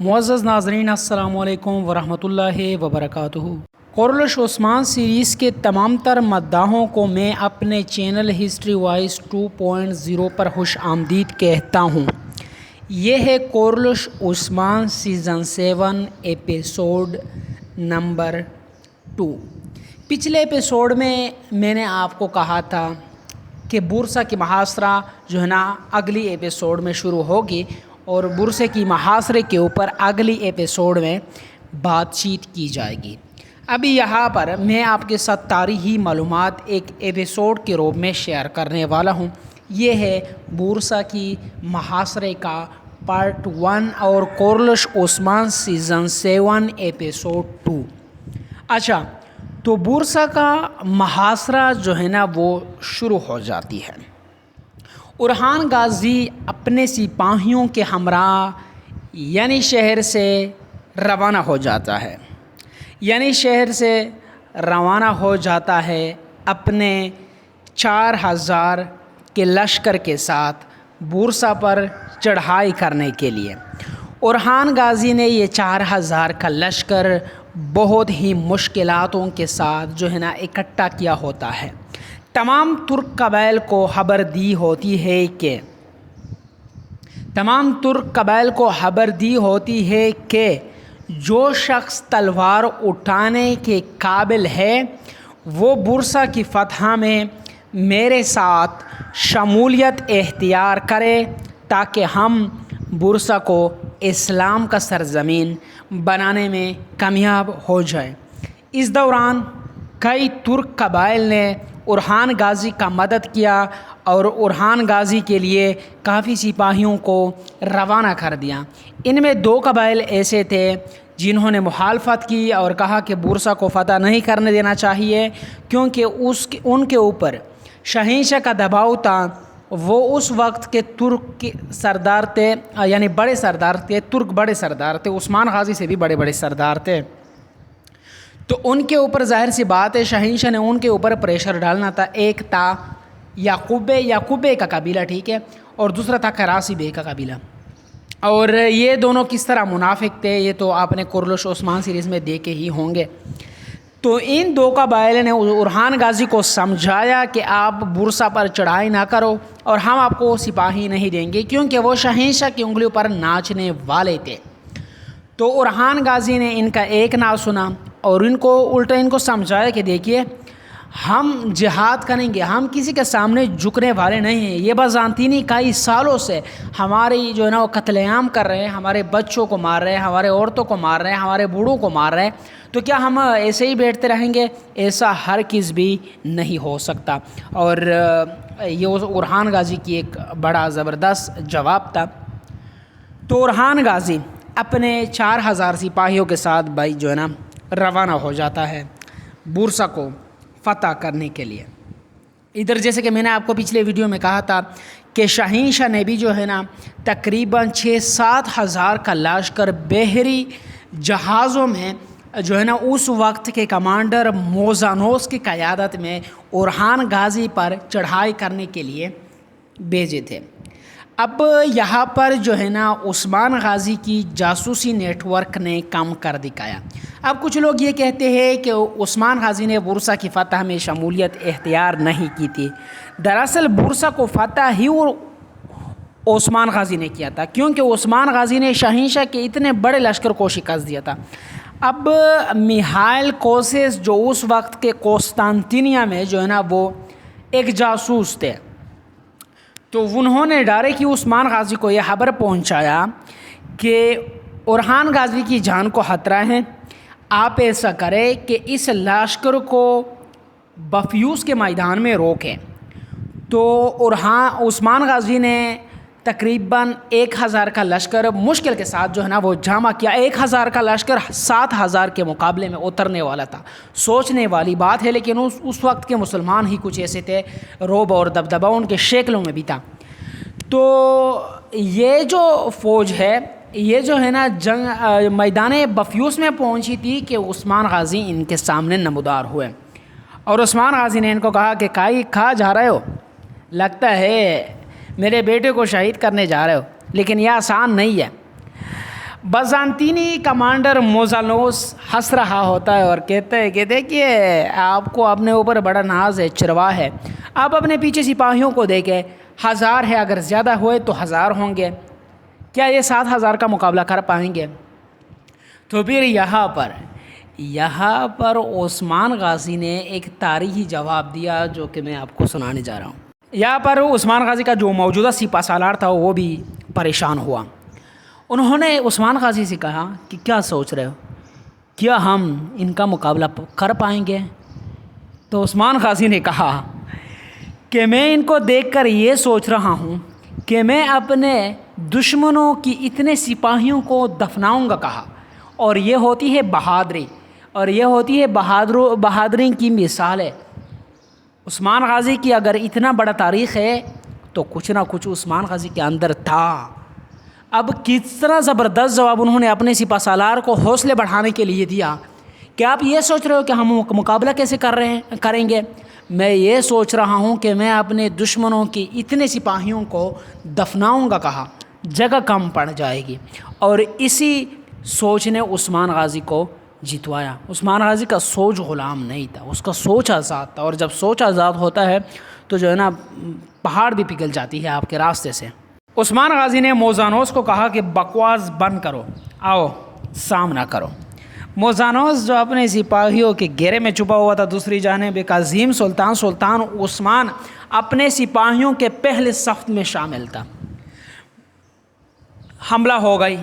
معزز ناظرین السلام علیکم ورحمۃ اللہ وبرکاتہ۔ کورلش عثمان سیریز کے تمام تر مداحوں کو میں اپنے چینل ہسٹری وائز 2.0 پر خوش آمدید کہتا ہوں۔ یہ ہے کورلش عثمان سیزن 7 ایپیسوڈ نمبر 2۔ پچھلے ایپیسوڈ میں نے آپ کو کہا تھا کہ بورسا کی محاصرہ جو ہے نا اگلی ایپیسوڈ میں شروع ہوگی اور بورسے کی محاصرے کے اوپر اگلی ایپیسوڈ میں بات چیت کی جائے گی۔ ابھی یہاں پر میں آپ کے ساتھ تاریخی معلومات ایک ایپیسوڈ کے روپ میں شیئر کرنے والا ہوں۔ یہ ہے بورسا کی محاصرے کا پارٹ 1 اور کورلش عثمان سیزن 7 ایپیسوڈ 2۔ اچھا، تو بورسا کا محاصرہ جو ہے نا وہ شروع ہو جاتی ہے۔ اورحان غازی اپنے سپاہیوں کے ہمراہ یعنی شہر سے روانہ ہو جاتا ہے اپنے 4000 کے لشکر کے ساتھ بورسا پر چڑھائی کرنے کے لیے۔ اورحان غازی نے یہ 4000 کا لشکر بہت ہی مشکلاتوں کے ساتھ جو ہے نا اکٹھا کیا ہوتا ہے۔ تمام ترک قبائل کو خبر دی ہوتی ہے کہ جو شخص تلوار اٹھانے کے قابل ہے وہ بورسا کی فتح میں میرے ساتھ شمولیت اختیار کرے تاکہ ہم بورسا کو اسلام کا سرزمین بنانے میں کامیاب ہو جائیں۔ اس دوران کئی ترک قبائل نے اورحان غازی کا مدد کیا اور اورحان غازی کے لیے کافی سپاہیوں کو روانہ کر دیا۔ ان میں 2 قبائل ایسے تھے جنہوں نے مخالفت کی اور کہا کہ بورسا کو فتح نہیں کرنے دینا چاہیے کیونکہ ان کے اوپر شہنشاہ کا دباؤ تھا۔ وہ اس وقت کے ترک سردار تھے، یعنی بڑے سردار تھے، ترک بڑے سردار تھے، عثمان غازی سے بھی بڑے سردار تھے۔ تو ان کے اوپر ظاہر سی بات ہے شہنشاہ نے ان کے اوپر پریشر ڈالنا تھا۔ ایک تھا یعقوب کا قبیلہ، ٹھیک ہے، اور دوسرا تھا کراسی بے کا قبیلہ۔ اور یہ دونوں کس طرح منافق تھے یہ تو آپ نے کورلش عثمان سیریز میں دیکھے ہی ہوں گے۔ تو ان 2 قبائل نے اورحان غازی کو سمجھایا کہ آپ بورسا پر چڑھائی نہ کرو اور ہم آپ کو سپاہی نہیں دیں گے کیونکہ وہ شہنشاہ کی انگلیوں پر ناچنے والے تھے۔ تو اورحان غازی نے ان کا ایک نہ سنا اور ان کو سمجھایا کہ دیکھیے ہم جہاد کریں گے، ہم کسی کے سامنے جھکنے والے نہیں ہیں۔ یہ بازانطینی کئی سالوں سے ہماری جو ہے نا وہ قتل عام کر رہے ہیں، ہمارے بچوں کو مار رہے ہیں، ہمارے عورتوں کو مار رہے ہیں، ہمارے بوڑھوں کو مار رہے ہیں، تو کیا ہم ایسے ہی بیٹھتے رہیں گے؟ ایسا ہرگز بھی نہیں ہو سکتا۔ اور یہ اورحان غازی کی ایک بڑا زبردست جواب تھا۔ تو اورحان غازی اپنے 4000 سپاہیوں کے ساتھ بھائی جو ہے نا روانہ ہو جاتا ہے بورسا کو فتح کرنے کے لیے۔ ادھر جیسے کہ میں نے آپ کو پچھلے ویڈیو میں کہا تھا کہ شہنشاہ نے بھی جو ہے نا تقریباً 6-7 ہزار کا لشکر بحری جہازوں میں جو ہے نا اس وقت کے کمانڈر موزانوس کی قیادت میں اورحان غازی پر چڑھائی کرنے کے لیے بھیجے تھے۔ اب یہاں پر جو ہے نا عثمان غازی کی جاسوسی نیٹ ورک نے کام کر دکھایا۔ اب کچھ لوگ یہ کہتے ہیں کہ عثمان غازی نے بورسا کی فتح میں شمولیت اختیار نہیں کی تھی۔ دراصل بورسا کو فتح ہی عثمان غازی نے کیا تھا کیونکہ عثمان غازی نے شہنشاہ کے اتنے بڑے لشکر کو شکست دیا تھا۔ اب میخائیل کوسیس جو اس وقت کے قسطنطنیہ میں جو ہے نا وہ ایک جاسوس تھے، تو انہوں نے ڈائریکٹ عثمان غازی کو یہ خبر پہنچایا کہ اورحان غازی کی جان کو خطرہ ہے، آپ ایسا کریں کہ اس لشکر کو بفیوس کے میدان میں روکیں۔ تو عثمان غازی نے تقریباً 1000 کا لشکر مشکل کے ساتھ جو ہے نا وہ جمع کیا۔ 1000 کا لشکر 7000 کے مقابلے میں اترنے والا تھا۔ سوچنے والی بات ہے، لیکن اس وقت کے مسلمان ہی کچھ ایسے تھے، رعب اور دبدبہ ان کے شکلوں میں بھی تھا۔ تو یہ جو فوج ہے یہ جو ہے نا میدان بفیوس میں پہنچی تھی کہ عثمان غازی ان کے سامنے نمودار ہوئے اور عثمان غازی نے ان کو کہا کہ کہاں جا رہے ہو؟ لگتا ہے میرے بیٹے کو شہید کرنے جا رہے ہو، لیکن یہ آسان نہیں ہے۔ بازانتینی کمانڈر موزالوس ہنس رہا ہوتا ہے اور کہتا ہے کہ دیکھیے آپ کو اپنے اوپر بڑا ناز ہے، چرواہ ہے، آپ اپنے پیچھے سپاہیوں کو دیکھیں، 1000 ہے، اگر زیادہ ہوئے تو 1000 ہوں گے، کیا یہ 7000 کا مقابلہ کر پائیں گے؟ تو پھر یہاں پر عثمان غازی نے ایک تاریخی جواب دیا جو کہ میں آپ کو سنانے جا رہا ہوں۔ یہاں پر عثمان غازی کا جو موجودہ سپہ سالار تھا وہ بھی پریشان ہوا۔ انہوں نے عثمان غازی سے کہا کہ کیا سوچ رہے ہو، کیا ہم ان کا مقابلہ کر پائیں گے؟ تو عثمان غازی نے کہا کہ میں ان کو دیکھ کر یہ سوچ رہا ہوں کہ میں اپنے دشمنوں کی اتنے سپاہیوں کو دفناؤں گا کہا، اور یہ ہوتی ہے بہادری، اور یہ ہوتی ہے بہادری کی مثال ہے۔ عثمان غازی کی اگر اتنا بڑا تاریخ ہے تو کچھ نہ کچھ عثمان غازی کے اندر تھا۔ اب کتنا زبردست جواب انہوں نے اپنے سپہ سالار کو حوصلے بڑھانے کے لیے دیا کہ آپ یہ سوچ رہے ہو کہ ہم مقابلہ کیسے کریں گے؟ میں یہ سوچ رہا ہوں کہ میں اپنے دشمنوں کی اتنے سپاہیوں کو دفناؤں گا کہا، جگہ کم پڑ جائے گی، اور اسی سوچ نے عثمان غازی کو جتوایا۔ عثمان غازی کا سوچ غلام نہیں تھا، اس کا سوچ آزاد تھا، اور جب سوچ آزاد ہوتا ہے تو جو ہے نا پہاڑ بھی پگھل جاتی ہے آپ کے راستے سے۔ عثمان غازی نے موزانوس کو کہا کہ بکواس بند کرو، آؤ سامنا کرو۔ موزانوس جو اپنے سپاہیوں کے گھیرے میں چھپا ہوا تھا، دوسری جانب ایک عظیم سلطان عثمان اپنے سپاہیوں کے پہلے صف میں شامل تھا۔ حملہ ہو گئی،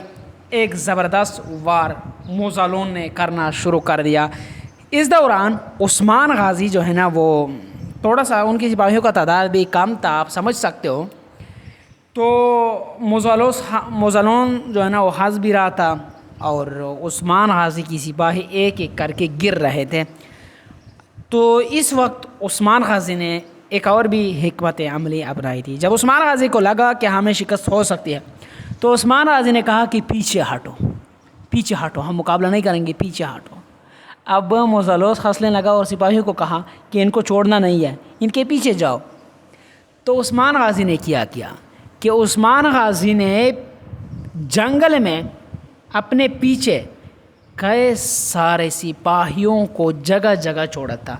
ایک زبردست وار موزالون نے کرنا شروع کر دیا۔ اس دوران عثمان غازی جو ہے نا وہ تھوڑا سا، ان کی سپاہیوں کا تعداد بھی کم تھا، آپ سمجھ سکتے ہو، تو موزالون جو ہے نا وہ ہنس بھی رہا تھا، اور عثمان غازی کی سپاہی ایک ایک کر کے گر رہے تھے۔ تو اس وقت عثمان غازی نے ایک اور بھی حکمت عملی اپنائی تھی۔ جب عثمان غازی کو لگا کہ ہمیں شکست ہو سکتی ہے تو عثمان غازی نے کہا کہ پیچھے ہٹو، ہم مقابلہ نہیں کریں گے، پیچھے ہٹو۔ اب موزالوس ہنسنے لگا اور سپاہیوں کو کہا کہ ان کو چھوڑنا نہیں ہے، ان کے پیچھے جاؤ۔ تو عثمان غازی نے کیا کہ عثمان غازی نے جنگل میں اپنے پیچھے کئی سارے سپاہیوں کو جگہ جگہ چھوڑا تھا۔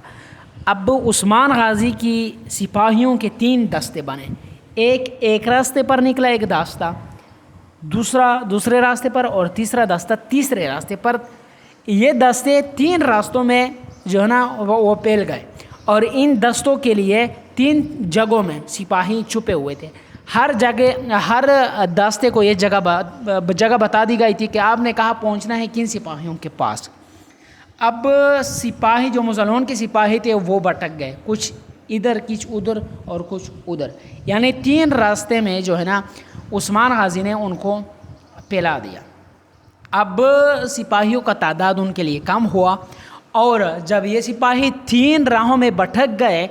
اب عثمان غازی کی سپاہیوں کے 3 دستے بنے، ایک راستے پر نکلا، ایک دستہ دوسرے راستے پر، اور تیسرا دستہ تیسرے راستے پر۔ یہ دستے 3 راستوں میں جو ہے نا وہ پھیل گئے، اور ان دستوں کے لیے 3 جگہوں میں سپاہی چھپے ہوئے تھے۔ ہر دستے کو یہ جگہ بتا دی گئی تھی کہ آپ نے کہاں پہنچنا ہے، کن سپاہیوں کے پاس۔ اب سپاہی جو موزالون کے سپاہی تھے وہ بھٹک گئے، کچھ ادھر کچھ ادھر اور کچھ ادھر، یعنی 3 راستے میں جو ہے نا عثمان غازی نے ان کو پھیلا دیا۔ اب سپاہیوں کا تعداد ان کے لیے کم ہوا، اور جب یہ سپاہی 3 راہوں میں بھٹک گئے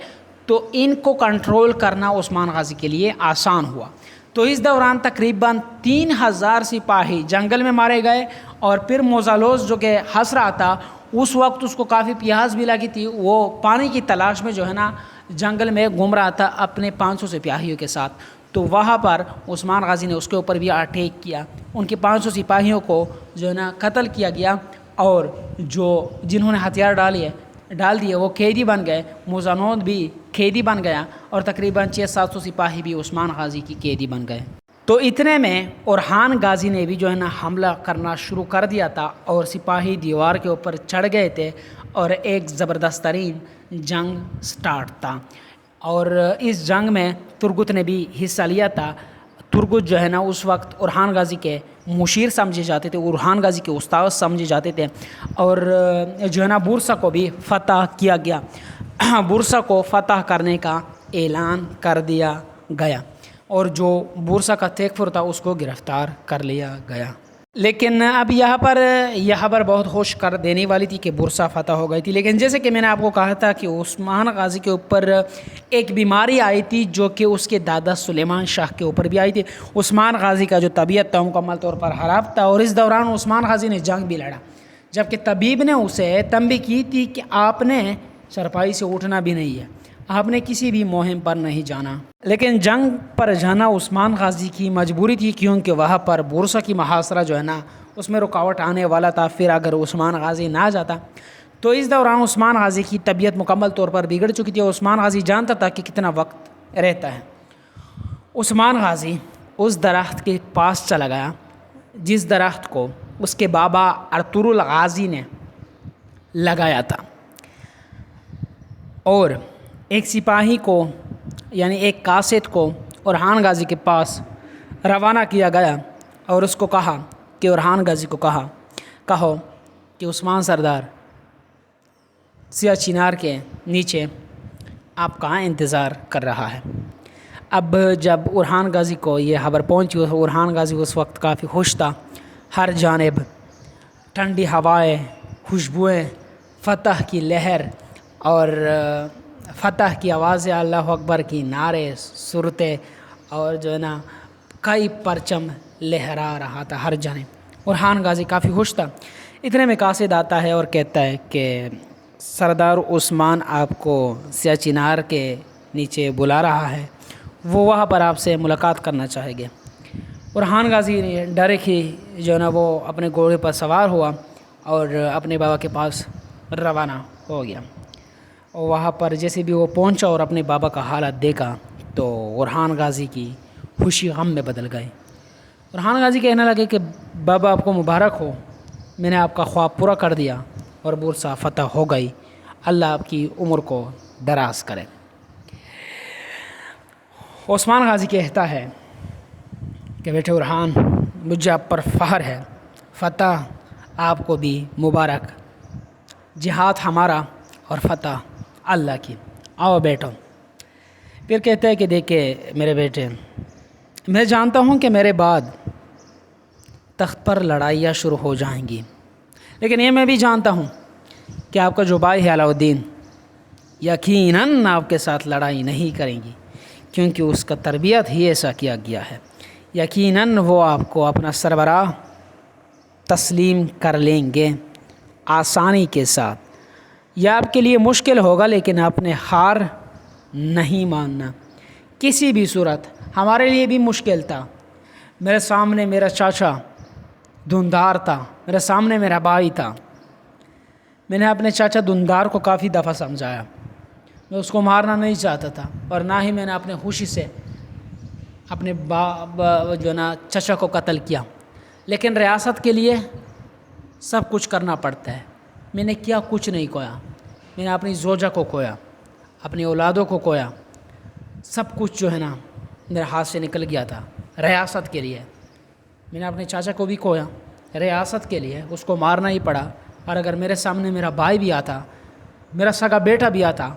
تو ان کو کنٹرول کرنا عثمان غازی کے لیے آسان ہوا۔ تو اس دوران تقریباً 3000 سپاہی جنگل میں مارے گئے، اور پھر موزالوس جو کہ ہنس رہا تھا، اس وقت اس کو کافی پیاس بھی لگی تھی، وہ پانی کی تلاش میں جو ہے نا جنگل میں گھوم رہا تھا اپنے 500 سپاہیوں کے ساتھ۔ تو وہاں پر عثمان غازی نے اس کے اوپر بھی اٹیک کیا، ان کے 500 سپاہیوں کو جو ہے نا قتل کیا گیا، اور جنہوں نے ہتھیار ڈال دیے وہ قیدی بن گئے۔ موزانوس بھی قیدی بن گیا، اور تقریباً 600-700 سپاہی بھی عثمان غازی کی قیدی بن گئے۔ تو اتنے میں اورحان غازی نے بھی جو ہے نا حملہ کرنا شروع کر دیا تھا، اور سپاہی دیوار کے اوپر چڑھ گئے تھے، اور ایک زبردست ترین جنگ سٹارٹ تھا۔ اور اس جنگ میں ترگت نے بھی حصہ لیا تھا۔ ترگت جو ہے نا اس وقت اورحان غازی کے مشیر سمجھے جاتے تھے، اورحان غازی کے استاد سمجھے جاتے تھے، اور جو ہے نا بورسا کو بھی فتح کیا گیا۔ بورسا کو فتح کرنے کا اعلان کر دیا گیا، اور جو بورسا کا تیکفر تھا اس کو گرفتار کر لیا گیا۔ لیکن اب یہاں پر بہت خوش کر دینے والی تھی کہ بورسا فتح ہو گئی تھی، لیکن جیسے کہ میں نے آپ کو کہا تھا کہ عثمان غازی کے اوپر ایک بیماری آئی تھی جو کہ اس کے دادا سلیمان شاہ کے اوپر بھی آئی تھی۔ عثمان غازی کا جو طبیعت تھا مکمل طور پر خراب تھا، اور اس دوران عثمان غازی نے جنگ بھی لڑا، جبکہ طبیب نے اسے تنبیہ کی تھی کہ آپ نے چرپائی سے اٹھنا بھی نہیں ہے، آپ نے کسی بھی مہم پر نہیں جانا۔ لیکن جنگ پر جانا عثمان غازی کی مجبوری تھی، کیونکہ وہاں پر بورسا کی محاصرہ جو ہے نا اس میں رکاوٹ آنے والا تھا. پھر اگر عثمان غازی نہ جاتا تو اس دوران عثمان غازی کی طبیعت مکمل طور پر بگڑ چکی تھی. عثمان غازی جانتا تھا کہ کتنا وقت رہتا ہے. عثمان غازی اس درخت کے پاس چلا گیا جس درخت کو اس کے بابا ارطغرل غازی نے لگایا تھا، اور ایک سپاہی کو یعنی ایک قاصد کو اورحان غازی کے پاس روانہ کیا گیا اور اس کو کہا کہ اورحان غازی کو کہو کہ عثمان سردار سیاہ چنار کے نیچے آپ کا انتظار کر رہا ہے. اب جب اورحان غازی کو یہ خبر پہنچی، اورحان غازی اس وقت کافی خوش تھا. ہر جانب ٹھنڈی ہوائیں، خوشبوئیں، فتح کی لہر اور فتح کی آوازیں، اللہ اکبر کی نعرے، صورتیں، اور جو ہے نا کئی پرچم لہرا رہا تھا ہر جانب. اورحان غازی کافی خوش تھا. اتنے میں قاصد آتا ہے اور کہتا ہے کہ سردار عثمان آپ کو سیاہ چنار کے نیچے بلا رہا ہے، وہ وہاں پر آپ سے ملاقات کرنا چاہیں گے. اورحان غازی نے ڈرے کہ جو ہے نا وہ اپنے گھوڑے پر سوار ہوا اور اپنے بابا کے پاس روانہ ہو گیا. اور وہاں پر جیسے بھی وہ پہنچا اور اپنے بابا کا حالت دیکھا تو اورحان غازی کی خوشی غم میں بدل گئی. اورحان غازی کہنے لگے کہ بابا آپ کو مبارک ہو، میں نے آپ کا خواب پورا کر دیا اور بورسا فتح ہو گئی، اللہ آپ کی عمر کو دراز کرے. عثمان غازی کہتا ہے کہ بیٹے اورحان، مجھے آپ پر فخر ہے، فتح آپ کو بھی مبارک، جہاد ہمارا اور فتح اللہ کی، آؤ بیٹھو. پھر کہتا ہے کہ دیکھیں میرے بیٹے، میں جانتا ہوں کہ میرے بعد تخت پر لڑائیاں شروع ہو جائیں گی، لیکن یہ میں بھی جانتا ہوں کہ آپ کا جو بھائی ہے علاؤالدین یقیناً آپ کے ساتھ لڑائی نہیں کریں گی، کیونکہ اس کا تربیت ہی ایسا کیا گیا ہے. یقیناً وہ آپ کو اپنا سربراہ تسلیم کر لیں گے آسانی کے ساتھ. یہ آپ کے لیے مشکل ہوگا لیکن آپ نے ہار نہیں ماننا کسی بھی صورت. ہمارے لیے بھی مشکل تھا. میرے سامنے میرا چاچا دھندار تھا، میرے سامنے میرا بھائی تھا. میں نے اپنے چاچا دھندار کو کافی دفعہ سمجھایا، میں اس کو مارنا نہیں چاہتا تھا، اور نہ ہی میں نے اپنے خوشی سے اپنے جو نا چچا کو قتل کیا. لیکن ریاست کے لیے سب کچھ کرنا پڑتا ہے. میں نے کیا کچھ نہیں کھویا. میں نے اپنی زوجہ کو کھویا، اپنی اولادوں کو کھویا، سب کچھ جو ہے نا میرے ہاتھ سے نکل گیا تھا ریاست کے لیے. میں نے اپنے چاچا کو بھی کھویا ریاست کے لیے، اس کو مارنا ہی پڑا. اور اگر میرے سامنے میرا بھائی بھی آتا، میرا سگا بیٹا بھی آتا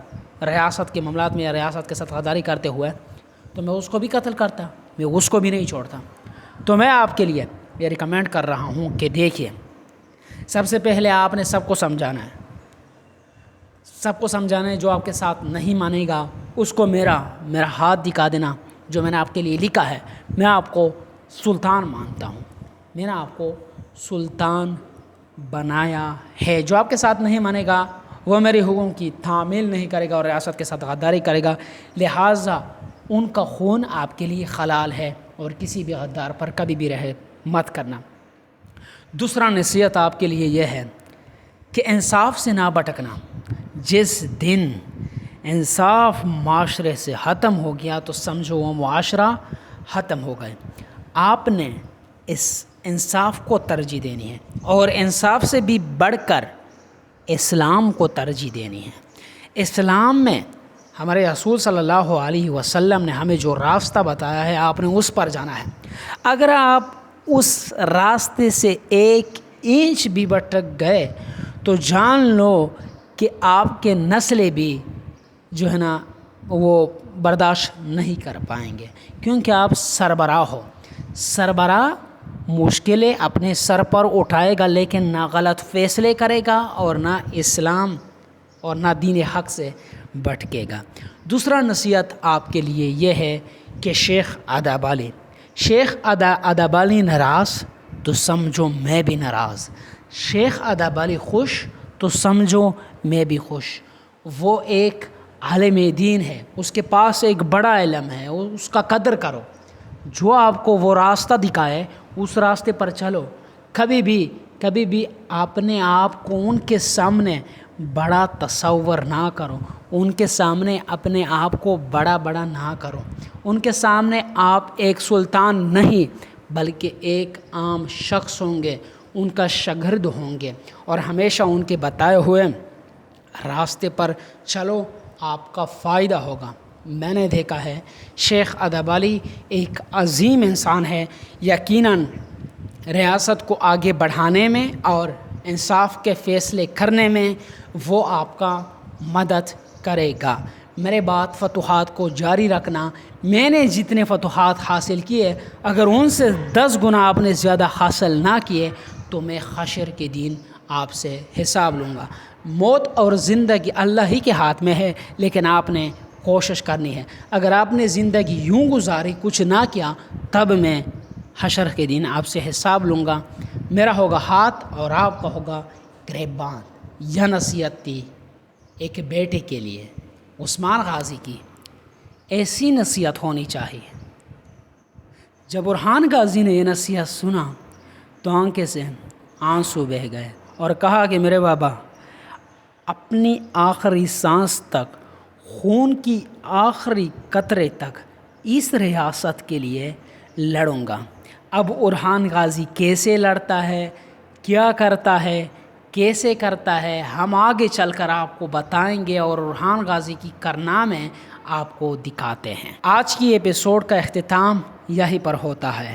ریاست کے معاملات میں یا ریاست کے ساتھ غداری کرتے ہوئے، تو میں اس کو بھی قتل کرتا، میں اس کو بھی نہیں چھوڑتا. تو میں آپ کے لیے یہ ریکمینڈ کر رہا ہوں کہ دیکھیے، سب سے پہلے آپ نے سب کو سمجھانا ہے، سب کو سمجھانا ہے. جو آپ کے ساتھ نہیں مانے گا اس کو میرا ہاتھ دکھا دینا جو میں نے آپ کے لیے لکھا ہے. میں آپ کو سلطان مانتا ہوں، میں نے آپ کو سلطان بنایا ہے. جو آپ کے ساتھ نہیں مانے گا وہ میری حکم کی تعمیل نہیں کرے گا اور ریاست کے ساتھ غداری کرے گا. لہٰذا ان کا خون آپ کے لیے حلال ہے اور کسی بھی غدار پر کبھی بھی رہے مت کرنا. دوسرا نصیحت آپ کے لیے یہ ہے کہ انصاف سے نہ بھٹکنا. جس دن انصاف معاشرے سے ختم ہو گیا تو سمجھو وہ معاشرہ ختم ہو گئے. آپ نے اس انصاف کو ترجیح دینی ہے، اور انصاف سے بھی بڑھ کر اسلام کو ترجیح دینی ہے. اسلام میں ہمارے رسول صلی اللہ علیہ وسلم نے ہمیں جو راستہ بتایا ہے آپ نے اس پر جانا ہے. اگر آپ اس راستے سے 1 انچ بھی بھٹک گئے تو جان لو کہ آپ کے نسلیں بھی جو ہے نا وہ برداشت نہیں کر پائیں گے، کیونکہ آپ سربراہ ہو. سربراہ مشکلیں اپنے سر پر اٹھائے گا لیکن نہ غلط فیصلے کرے گا اور نہ اسلام اور نہ دین حق سے بھٹکے گا. دوسرا نصیحت آپ کے لیے یہ ہے کہ شیخ ادابالی ناراض تو سمجھو میں بھی ناراض. شیخ ادابالی خوش تو سمجھو میں بھی خوش. وہ ایک عالم دین ہے، اس کے پاس ایک بڑا علم ہے، اس کا قدر کرو. جو آپ کو وہ راستہ دکھائے اس راستے پر چلو. کبھی بھی اپنے آپ کو ان کے سامنے بڑا تصور نہ کرو، ان کے سامنے اپنے آپ کو بڑا نہ کرو۔ ان کے سامنے آپ ایک سلطان نہیں بلکہ ایک عام شخص ہوں گے، ان کا شاگرد ہوں گے، اور ہمیشہ ان کے بتائے ہوئے راستے پر چلو، آپ کا فائدہ ہوگا۔ میں نے دیکھا ہے شیخ ادب علی ایک عظیم انسان ہے، یقیناً ریاست کو آگے بڑھانے میں اور انصاف کے فیصلے کرنے میں وہ آپ کا مدد کرے گا۔ میرے بعد فتوحات کو جاری رکھنا۔ میں نے جتنے فتوحات حاصل کیے، اگر ان سے 10 گنا آپ نے زیادہ حاصل نہ کیے تو میں حشر کے دن آپ سے حساب لوں گا۔ موت اور زندگی اللہ ہی کے ہاتھ میں ہے، لیکن آپ نے کوشش کرنی ہے۔ اگر آپ نے زندگی یوں گزاری، کچھ نہ کیا، تب میں حشر کے دن آپ سے حساب لوں گا۔ میرا ہوگا ہاتھ اور آپ کا ہوگا گریبان۔ یہ نصیحت تھی ایک بیٹے کے لیے، عثمان غازی کی ایسی نصیحت ہونی چاہیے۔ جب برہان غازی نے یہ نصیحت سنا تو آنکھیں سے آنسو بہہ گئے اور کہا کہ میرے بابا، اپنی آخری سانس تک، خون کی آخری قطرے تک اس ریاست کے لیے لڑوں گا۔ اب برہان غازی کیسے لڑتا ہے، کیا کرتا ہے، کیسے کرتا ہے، ہم آگے چل کر آپ کو بتائیں گے اور برہان غازی کی کارنامے آپ کو دکھاتے ہیں۔ آج کی ایپیسوڈ کا اختتام یہیں پر ہوتا ہے۔